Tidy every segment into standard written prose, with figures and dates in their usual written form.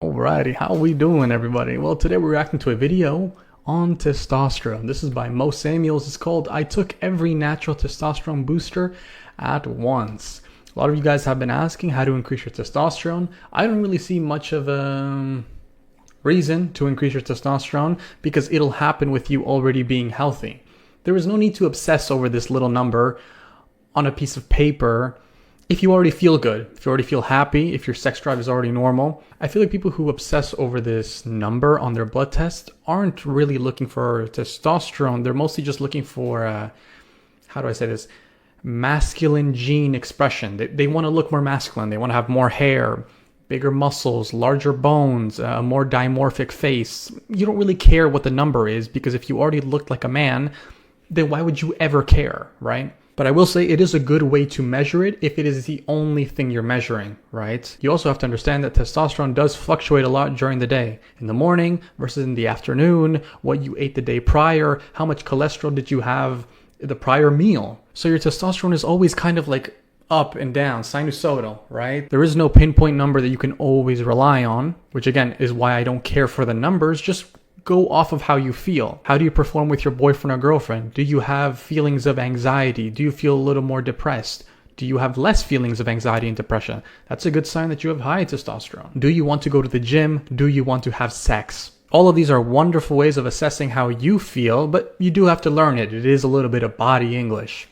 Alrighty, how we doing, everybody? Well, today we're reacting to a video on testosterone. This is by Mo Samuels. It's called I Took Every Natural Testosterone Booster at Once. A lot of you guys have been asking how to increase your testosterone. I don't really see much of a reason to increase your testosterone because it'll happen with you already being healthy. There is no need to obsess over this little number on a piece of paper if you already feel good, if you already feel happy, if your sex drive is already normal. I feel like people who obsess over this number on their blood test aren't really looking for testosterone. They're mostly just looking for, how do I say this, masculine gene expression. They want to look more masculine. They want to have more hair, bigger muscles, larger bones, a more dimorphic face. You don't really care what the number is because if you already looked like a man, then why would you ever care, right? But I will say it is a good way to measure it if it is the only thing you're measuring, right? You also have to understand that testosterone does fluctuate a lot during the day. In the morning versus in the afternoon, what you ate the day prior, how much cholesterol did you have the prior meal. So your testosterone is always kind of like up and down, sinusoidal, right? There is no pinpoint number that you can always rely on, which again is why I don't care for the numbers. Just go off of how you feel. How do you perform with your boyfriend or girlfriend? Do you have feelings of anxiety? Do you feel a little more depressed? Do you have less feelings of anxiety and depression? That's a good sign that you have high testosterone. Do you want to go to the gym? Do you want to have sex? All of these are wonderful ways of assessing how you feel, but you do have to learn it. It is a little bit of body English.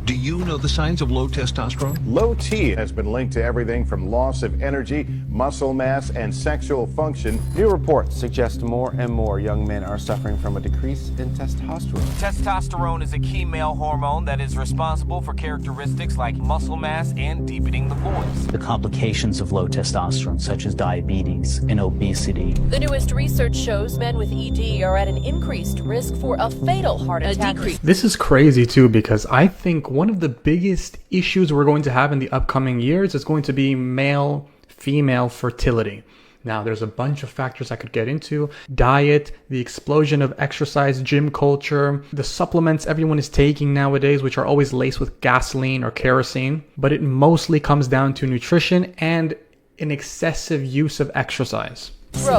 Do you know the signs of low testosterone? Low T has been linked to everything from loss of energy, muscle mass, and sexual function. New reports suggest more and more young men are suffering from a decrease in testosterone. Testosterone is a key male hormone that is responsible for characteristics like muscle mass and deepening the voice. The complications of low testosterone, such as diabetes and obesity. The newest research shows men with ED are at an increased risk for a fatal heart attack. This is crazy too, because I think one of the biggest issues we're going to have in the upcoming years is going to be male-female fertility. Now, there's a bunch of factors I could get into. Diet, the explosion of exercise, gym culture, the supplements everyone is taking nowadays, which are always laced with gasoline or kerosene. But it mostly comes down to nutrition and an excessive use of exercise.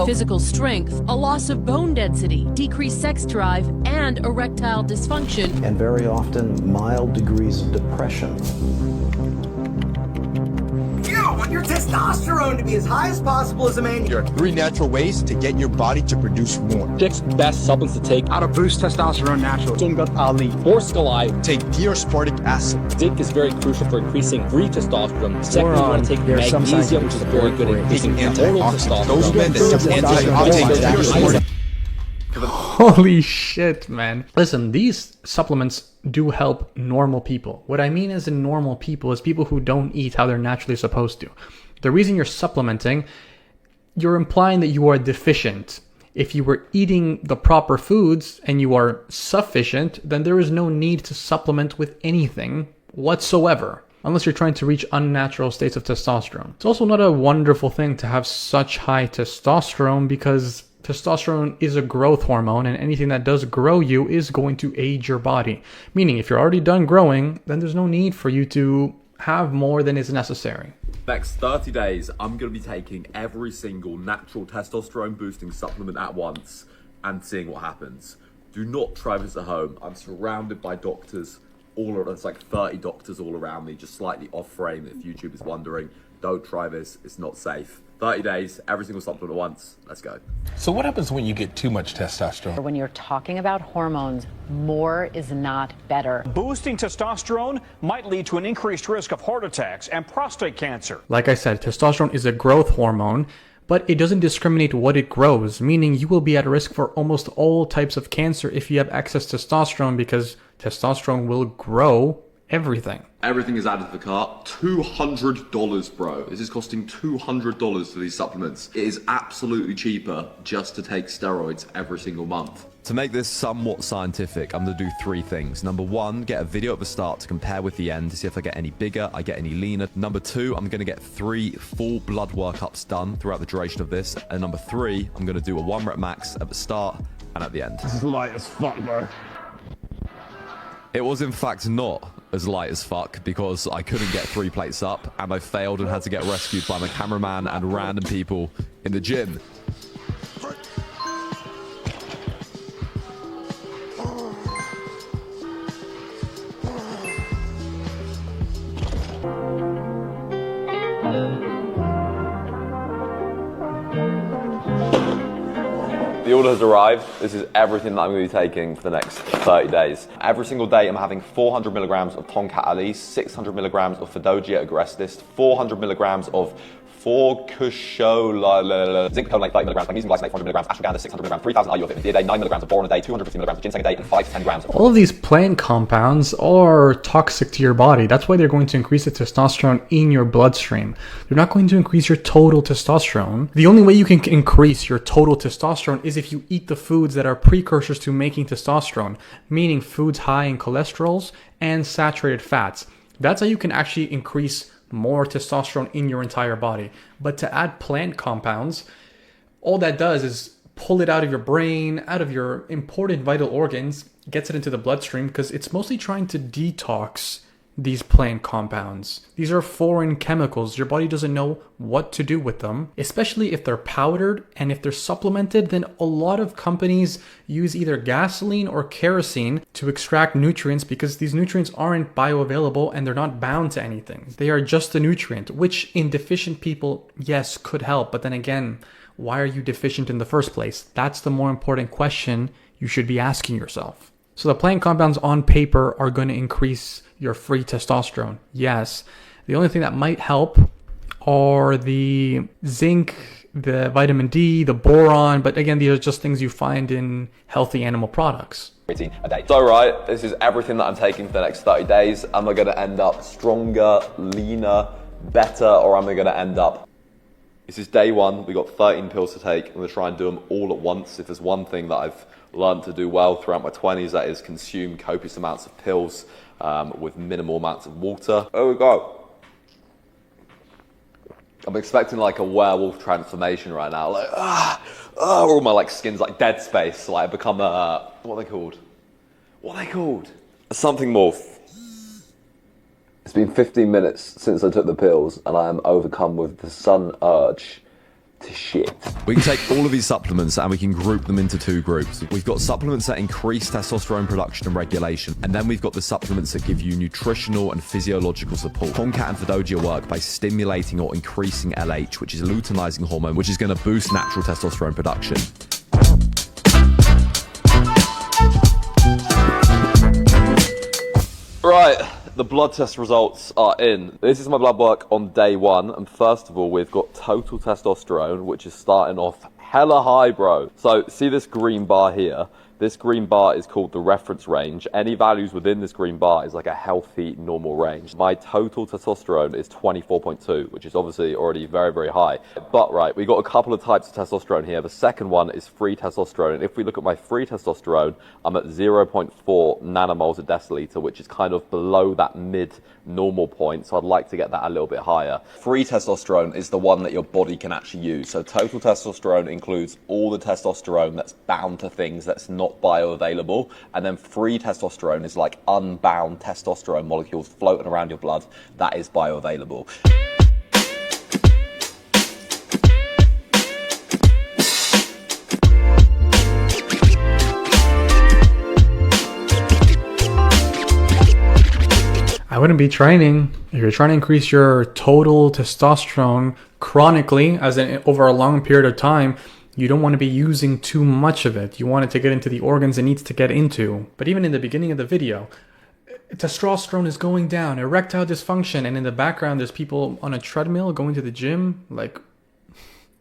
Physical strength, a loss of bone density, decreased sex drive, and erectile dysfunction. And very often, mild degrees of depression. You want your testosterone to be as high as possible as a man. There are 3 natural ways to get your body to produce more. 6 best supplements to take. How to boost testosterone naturally. Sungut Ali. Forskolai. Take deosporic acid. Zinc is very crucial for increasing free testosterone. Second, you want to take magnesium, which is very good at increasing total testosterone. Those men that take antioxidants. Holy shit, man. Listen, these supplements do help normal people. What I mean as in normal people is people who don't eat how they're naturally supposed to. The reason you're supplementing, you're implying that you are deficient. If you were eating the proper foods and you are sufficient, then there is no need to supplement with anything whatsoever, unless you're trying to reach unnatural states of testosterone. It's also not a wonderful thing to have such high testosterone because testosterone is a growth hormone, and anything that does grow you is going to age your body. Meaning, if you're already done growing, then there's no need for you to have more than is necessary. Next 30 days, I'm going to be taking every single natural testosterone boosting supplement at once and seeing what happens. Do not try this at home. I'm surrounded by doctors. There's like 30 doctors all around me, just slightly off frame if YouTube is wondering. Don't try this, it's not safe. 30 days, every single supplement at once. Let's go. So what happens when you get too much testosterone? When you're talking about hormones, more is not better. Boosting testosterone might lead to an increased risk of heart attacks and prostate cancer. Like I said, testosterone is a growth hormone, but it doesn't discriminate what it grows, meaning you will be at risk for almost all types of cancer if you have excess testosterone, because testosterone will grow everything. Everything is added to the cart. $200, bro. This is costing $200 for these supplements. It is absolutely cheaper just to take steroids every single month. To make this somewhat scientific, I'm going to do 3 things. Number 1, get a video at the start to compare with the end to see if I get any bigger, I get any leaner. Number 2, I'm going to get 3 full blood workups done throughout the duration of this. And number 3, I'm going to do a 1 rep max at the start and at the end. This is light as fuck, bro. It was in fact not as light as fuck because I couldn't get 3 plates up, and I failed and had to get rescued by my cameraman and random people in the gym. The order has arrived. This is everything that I'm going to be taking for the next 30 days. Every single day I'm having 400 milligrams of Tonkat Ali, 600 milligrams of Fidogia agrestis, 400 milligrams of 4 Kushola, zinc like 30 milligrams, magnesium glycinate 400 milligrams, ashwagandha 600 milligrams, 3,000 IU of vitamin D a day, 9 milligrams of boron a day, 250 milligrams of ginseng a day, and 5 to 10 grams. All of these plant compounds are toxic to your body. That's why they're going to increase the testosterone in your bloodstream. They're not going to increase your total testosterone. The only way you can increase your total testosterone is if you eat the foods that are precursors to making testosterone, meaning foods high in cholesterols and saturated fats. That's how you can actually increase more testosterone in your entire body. But to add plant compounds, all that does is pull it out of your brain, out of your important vital organs, gets it into the bloodstream, because it's mostly trying to detox these plant compounds. These are foreign chemicals. Your body doesn't know what to do with them, especially if they're powdered, and if they're supplemented, then a lot of companies use either gasoline or kerosene to extract nutrients, because these nutrients aren't bioavailable and they're not bound to anything. They are just a nutrient, which in deficient people, yes, could help. But then again, why are you deficient in the first place? That's the more important question you should be asking yourself. So the plant compounds on paper are going to increase your free testosterone. Yes. The only thing that might help are the zinc, the vitamin D, the boron. But again, these are just things you find in healthy animal products. A day. So right, this is everything that I'm taking for the next 30 days. Am I going to end up stronger, leaner, better, or am I going to end up... This is day 1. We got 13 pills to take. I'm going to try and do them all at once. If there's one thing that I've learned to do well throughout my 20s, that is consume copious amounts of pills with minimal amounts of water. There we go. I'm expecting like a werewolf transformation right now. Like, all my like skin's like Dead Space. Like I become a, what are they called? What are they called? Something morph. It's been 15 minutes since I took the pills, and I am overcome with the sudden urge to shit. We can take all of these supplements and we can group them into 2 groups. We've got supplements that increase testosterone production and regulation, and then we've got the supplements that give you nutritional and physiological support. Tonkat and Fidogia work by stimulating or increasing LH, which is a luteinizing hormone, which is going to boost natural testosterone production. Right. The blood test results are in. This is my blood work on day 1, and first of all, we've got total testosterone, which is starting off hella high, bro. So, see this green bar here? This green bar is called the reference range. Any values within this green bar is like a healthy, normal range. My total testosterone is 24.2, which is obviously already very, very high. But right, we got a couple of types of testosterone here. The second one is free testosterone. And if we look at my free testosterone, I'm at 0.4 nanomoles a deciliter, which is kind of below that mid-normal point. So I'd like to get that a little bit higher. Free testosterone is the one that your body can actually use. So total testosterone includes all the testosterone that's bound to things that's not bioavailable, and then free testosterone is like unbound testosterone molecules floating around your blood that is bioavailable. I wouldn't be training if you're trying to increase your total testosterone chronically, as in over a long period of time. You don't want to be using too much of it. You want it to get into the organs it needs to get into. But even in the beginning of the video, testosterone is going down, erectile dysfunction, and in the background there's people on a treadmill going to the gym. Like,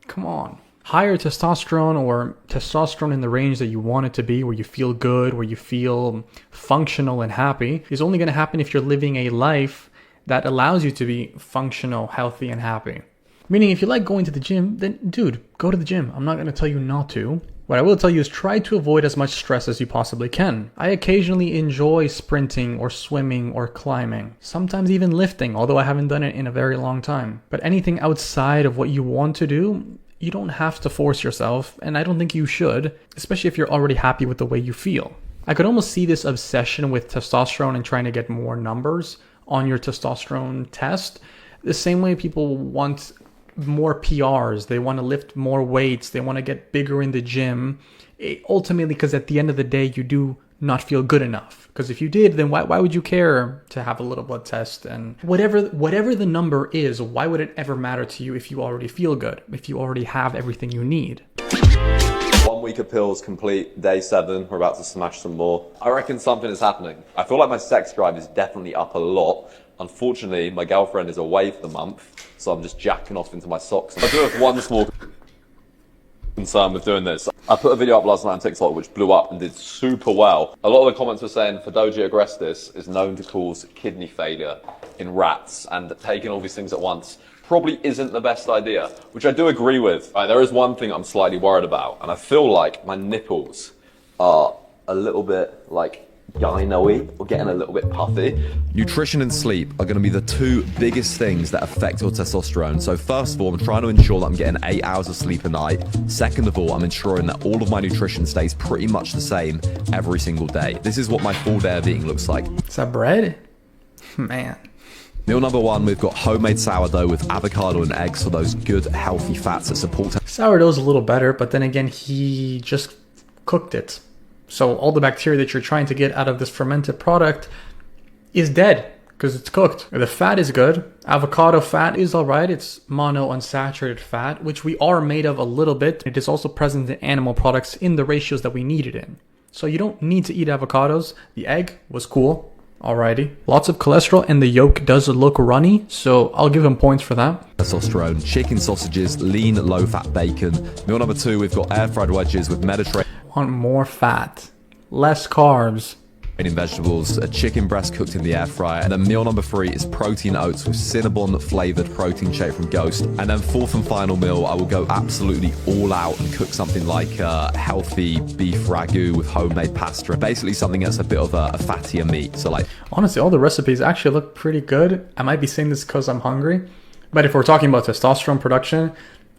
come on. Higher testosterone, or testosterone in the range that you want it to be, where you feel good, where you feel functional and happy, is only going to happen if you're living a life that allows you to be functional, healthy, and happy. Meaning, if you like going to the gym, then dude, go to the gym. I'm not going to tell you not to. What I will tell you is try to avoid as much stress as you possibly can. I occasionally enjoy sprinting or swimming or climbing. Sometimes even lifting, although I haven't done it in a very long time. But anything outside of what you want to do, you don't have to force yourself, and I don't think you should, especially if you're already happy with the way you feel. I could almost see this obsession with testosterone and trying to get more numbers on your testosterone test. The same way people want more PRs, they want to lift more weights, they want to get bigger in the gym. Ultimately, because at the end of the day, you do not feel good enough. Because if you did, then why would you care to have a little blood test? And whatever the number is, why would it ever matter to you if you already feel good, if you already have everything you need? 1 week of pills complete, day 7, we're about to smash some more. I reckon something is happening. I feel like my sex drive is definitely up a lot. Unfortunately, my girlfriend is away for the month, so I'm just jacking off into my socks. I do have one small concern with doing this. I put a video up last night on TikTok which blew up and did super well. A lot of the comments were saying Fodogia agrestis is known to cause kidney failure in rats, and taking all these things at once probably isn't the best idea, which I do agree with. There is one thing I'm slightly worried about, and I feel like my nipples are a little bit like gyno-y or getting a little bit puffy. Nutrition and sleep are going to be the 2 biggest things that affect your testosterone. So first of all, I'm trying to ensure that I'm getting 8 hours of sleep a night. Second of all, I'm ensuring that all of my nutrition stays pretty much the same every single day. This is what my full day of eating looks like. Is that bread? Man. Meal number 1, we've got homemade sourdough with avocado and eggs for those good healthy fats that support. Sourdough's a little better, but then again, he just cooked it. So all the bacteria that you're trying to get out of this fermented product is dead because it's cooked. The fat is good. Avocado fat is all right. It's monounsaturated fat, which we are made of a little bit. It is also present in animal products in the ratios that we need it in. So you don't need to eat avocados. The egg was cool. Alrighty. Lots of cholesterol and the yolk does look runny, so I'll give him points for that. Testosterone, chicken sausages, lean low-fat bacon. Meal number 2, we've got air-fried wedges with Mediterranean. Want more fat, less carbs. Vegetables, a chicken breast cooked in the air fryer, and then meal number 3 is protein oats with Cinnabon flavored protein shake from Ghost. And then 4th and final meal, I will go absolutely all out and cook something like a healthy beef ragu with homemade pasta, basically something that's a bit of a fattier meat. So like, honestly, all the recipes actually look pretty good. I might be saying this because I'm hungry, but if we're talking about testosterone production,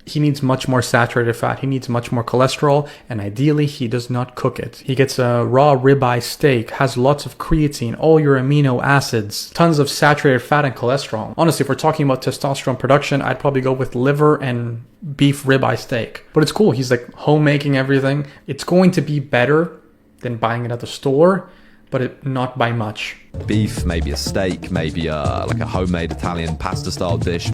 he needs much more saturated fat. He needs much more cholesterol, and ideally he does not cook it. He gets a raw ribeye steak, has lots of creatine, all your amino acids, tons of saturated fat and cholesterol. Honestly, if we're talking about testosterone production, I'd probably go with liver and beef ribeye steak. But it's cool. He's like homemaking everything. It's going to be better than buying it at the store, but not by much. Beef, maybe a steak, maybe like a homemade Italian pasta style dish.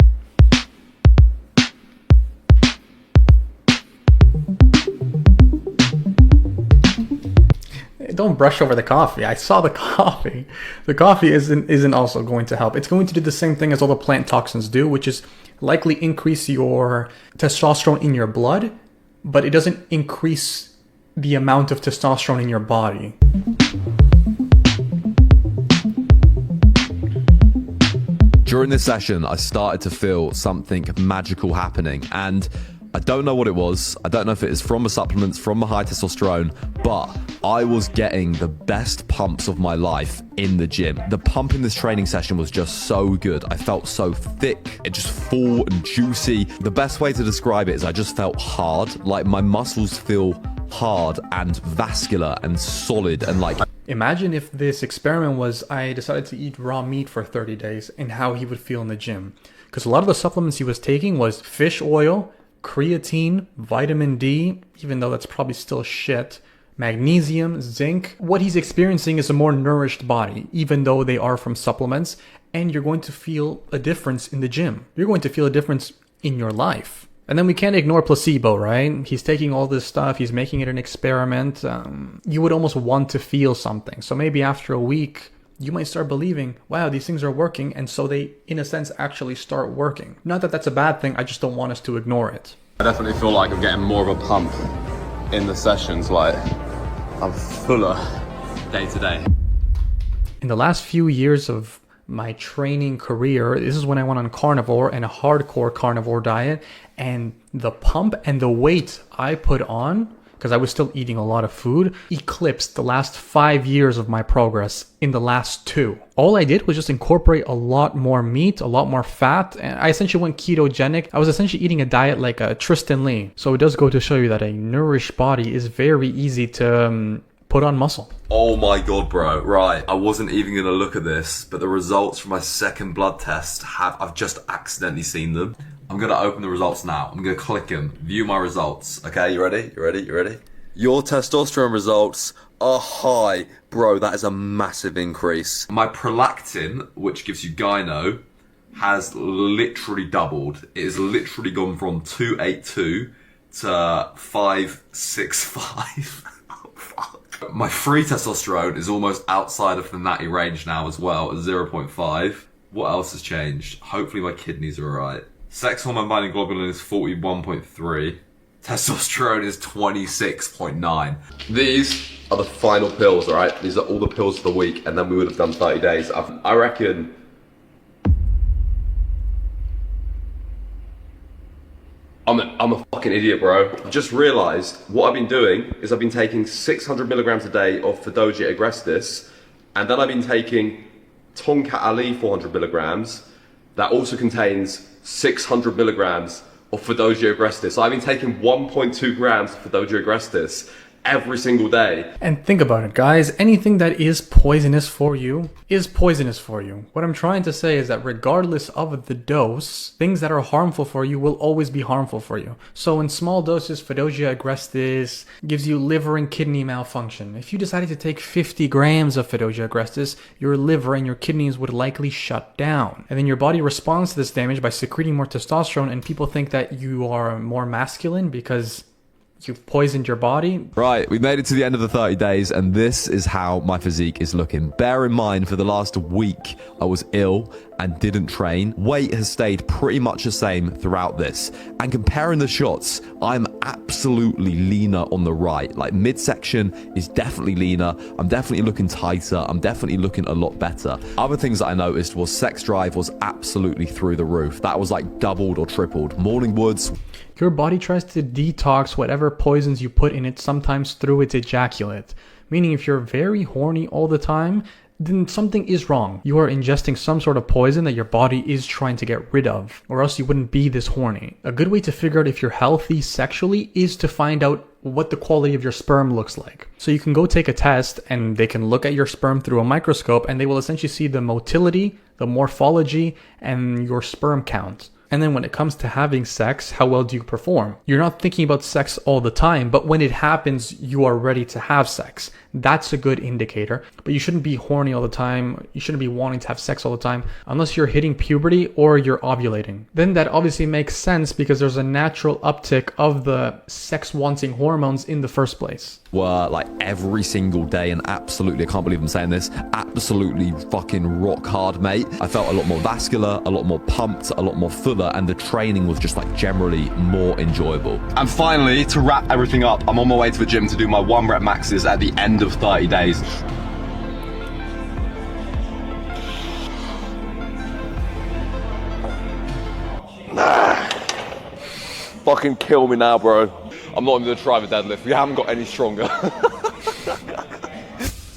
Don't brush over the coffee. I saw the coffee. The coffee isn't also going to help. It's going to do the same thing as all the plant toxins do, which is likely increase your testosterone in your blood, but it doesn't increase the amount of testosterone in your body. During this session, I started to feel something magical happening, and I don't know what it was. I don't know if it is from the supplements, from the high testosterone, but I was getting the best pumps of my life in the gym. The pump in this training session was just so good. I felt so thick, it just full and juicy. The best way to describe it is I just felt hard, like my muscles feel hard and vascular and solid and like... Imagine if this experiment was I decided to eat raw meat for 30 days and how he would feel in the gym. Because a lot of the supplements he was taking was fish oil, creatine, vitamin D, even though that's probably still shit, magnesium, zinc. What he's experiencing is a more nourished body, even though they are from supplements, and you're going to feel a difference in the gym. You're going to feel a difference in your life. And then we can't ignore placebo, right? He's taking all this stuff, he's making it an experiment. You would almost want to feel something. So maybe after a week, you might start believing, wow, these things are working. And so they, in a sense, actually start working. Not that that's a bad thing, I just don't want us to ignore it. I definitely feel like I'm getting more of a pump in the sessions. Like, I'm fuller day to day. In the last few years of my training career, this is when I went on carnivore and a hardcore carnivore diet, and the pump and the weight I put on, because I was still eating a lot of food, eclipsed the last 5 years of my progress in the last 2. All I did was just incorporate a lot more meat, a lot more fat, and I essentially went ketogenic. I was essentially eating a diet like a Tristan Lee. So it does go to show you that a nourished body is very easy to put on muscle. Oh my god, bro. Right, I wasn't even gonna look at this, but the results from my second blood test I've just accidentally seen them. I'm gonna open the results now. I'm gonna click them, view my results. Okay, you ready? You ready? You ready? Your testosterone results are high. Bro, that is a massive increase. My prolactin, which gives you gyno, has literally doubled. It has literally gone from 282 to 565. Oh, fuck. My free testosterone is almost outside of the natty range now as well, at 0.5. What else has changed? Hopefully my kidneys are alright. Sex hormone binding globulin is 41.3. Testosterone is 26.9. These are the final pills, alright? These are all the pills for the week, and then we would have done 30 days. I reckon... I'm a fucking idiot, bro. I just realised what I've been doing is I've been taking 600 milligrams a day of Fidogia agrestis, and then I've been taking Tonkat Ali 400 milligrams that also contains 600 milligrams of Fidogia agrestis. So I've been taking 1.2 grams of Fidogia agrestis every single day. And think about it, guys. Anything that is poisonous for you is poisonous for you. What I'm trying to say is that regardless of the dose, things that are harmful for you will always be harmful for you. So in small doses, Fidogia agrestis gives you liver and kidney malfunction. If you decided to take 50 grams of Fidogia agrestis, your liver and your kidneys would likely shut down. And then your body responds to this damage by secreting more testosterone, and people think that you are more masculine because you've poisoned your body. Right, we made it to the end of the 30 days, and this is how my physique is looking. Bear in mind, for the last week, I was ill and didn't train. Weight has stayed pretty much the same throughout this. And comparing the shots, I'm absolutely leaner on the right. Like, midsection is definitely leaner. I'm definitely looking tighter. I'm definitely looking a lot better. Other things that I noticed was sex drive was absolutely through the roof. That was like doubled or tripled. Morning woods. Your body tries to detox whatever poisons you put in it, sometimes through its ejaculate. Meaning if you're very horny all the time, then something is wrong. You are ingesting some sort of poison that your body is trying to get rid of, or else you wouldn't be this horny. A good way to figure out if you're healthy sexually is to find out what the quality of your sperm looks like. So you can go take a test and they can look at your sperm through a microscope, and they will essentially see the motility, the morphology, and your sperm count. And then when it comes to having sex, how well do you perform? You're not thinking about sex all the time, but when it happens, you are ready to have sex. That's a good indicator. But you shouldn't be horny all the time. You shouldn't be wanting to have sex all the time unless you're hitting puberty or you're ovulating. Then that obviously makes sense because there's a natural uptick of the sex-wanting hormones in the first place. Were like every single day, and absolutely, I can't believe I'm saying this, absolutely fucking rock hard, mate. I felt a lot more vascular, a lot more pumped, a lot more fuller, and the training was just like generally more enjoyable. And finally, to wrap everything up, I'm on my way to the gym to do my 1 rep maxes at the end of 30 days. Fucking kill me now, bro. I'm not even gonna try the deadlift. We haven't got any stronger.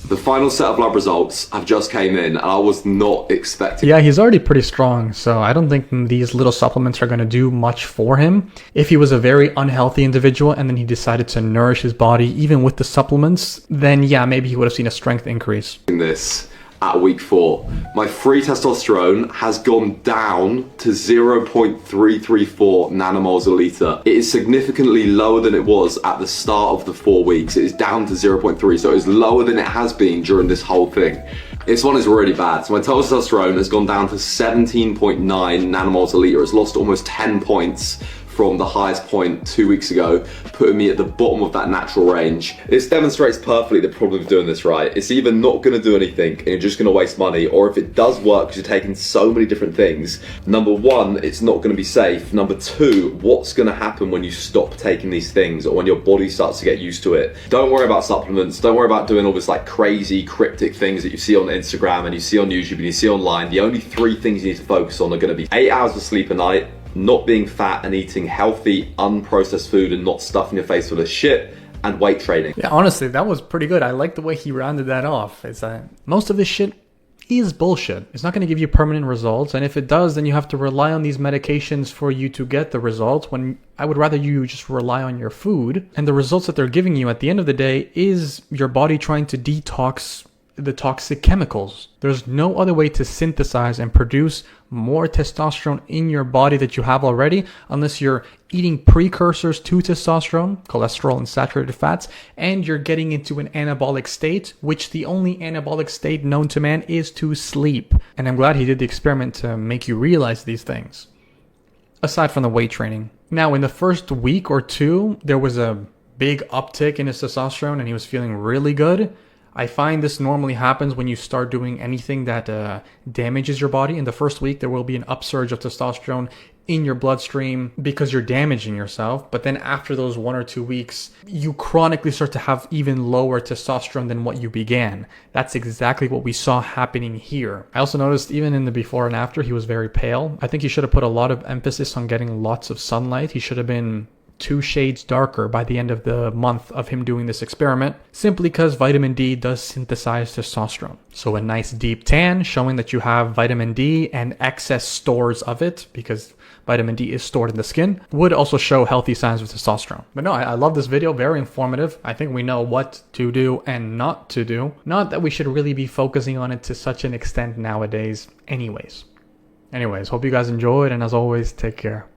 The final set of lab results have just came in, and I was not expecting. Yeah, he's already pretty strong, so I don't think these little supplements are going to do much for him. If he was a very unhealthy individual and then he decided to nourish his body even with the supplements, then yeah, maybe he would have seen a strength increase. This at week 4, my free testosterone has gone down to 0.334 nanomoles a litre. It is significantly lower than it was at the start of the 4 weeks. It is down to 0.3, so it's lower than it has been during this whole thing. This one is really bad. So my total testosterone has gone down to 17.9 nanomoles a litre. It's lost almost 10 points from the highest point 2 weeks ago, putting me at the bottom of that natural range. This demonstrates perfectly the problem of doing this right. It's either not gonna do anything and you're just gonna waste money, or if it does work because you're taking so many different things, number 1, it's not gonna be safe. Number 2, what's gonna happen when you stop taking these things or when your body starts to get used to it? Don't worry about supplements. Don't worry about doing all this like crazy cryptic things that you see on Instagram and you see on YouTube and you see online. The only 3 things you need to focus on are gonna be 8 hours of sleep a night, not being fat and eating healthy, unprocessed food and not stuffing your face full of shit, and weight training. Yeah, honestly, that was pretty good. I like the way he rounded that off. It's most of this shit is bullshit. It's not going to give you permanent results, and if it does, then you have to rely on these medications for you to get the results, when I would rather you just rely on your food. And the results that they're giving you at the end of the day is your body trying to detox the toxic chemicals. There's no other way to synthesize and produce more testosterone in your body that you have already, unless you're eating precursors to testosterone, cholesterol and saturated fats, and you're getting into an anabolic state, which the only anabolic state known to man is to sleep. And I'm glad he did the experiment to make you realize these things. Aside from the weight training. Now, in the first week or two, there was a big uptick in his testosterone and he was feeling really good. I find this normally happens when you start doing anything that damages your body. In the first week, there will be an upsurge of testosterone in your bloodstream because you're damaging yourself. But then after those 1 or 2 weeks, you chronically start to have even lower testosterone than what you began. That's exactly what we saw happening here. I also noticed even in the before and after, he was very pale. I think he should have put a lot of emphasis on getting lots of sunlight. He should have been 2 shades darker by the end of the month of him doing this experiment, simply because vitamin D does synthesize testosterone. So a nice deep tan showing that you have vitamin D and excess stores of it, because vitamin D is stored in the skin, would also show healthy signs of testosterone. But no, I love this video, very informative. I think we know what to do and not to do. Not that we should really be focusing on it to such an extent nowadays anyways. Hope you guys enjoyed, and as always, take care.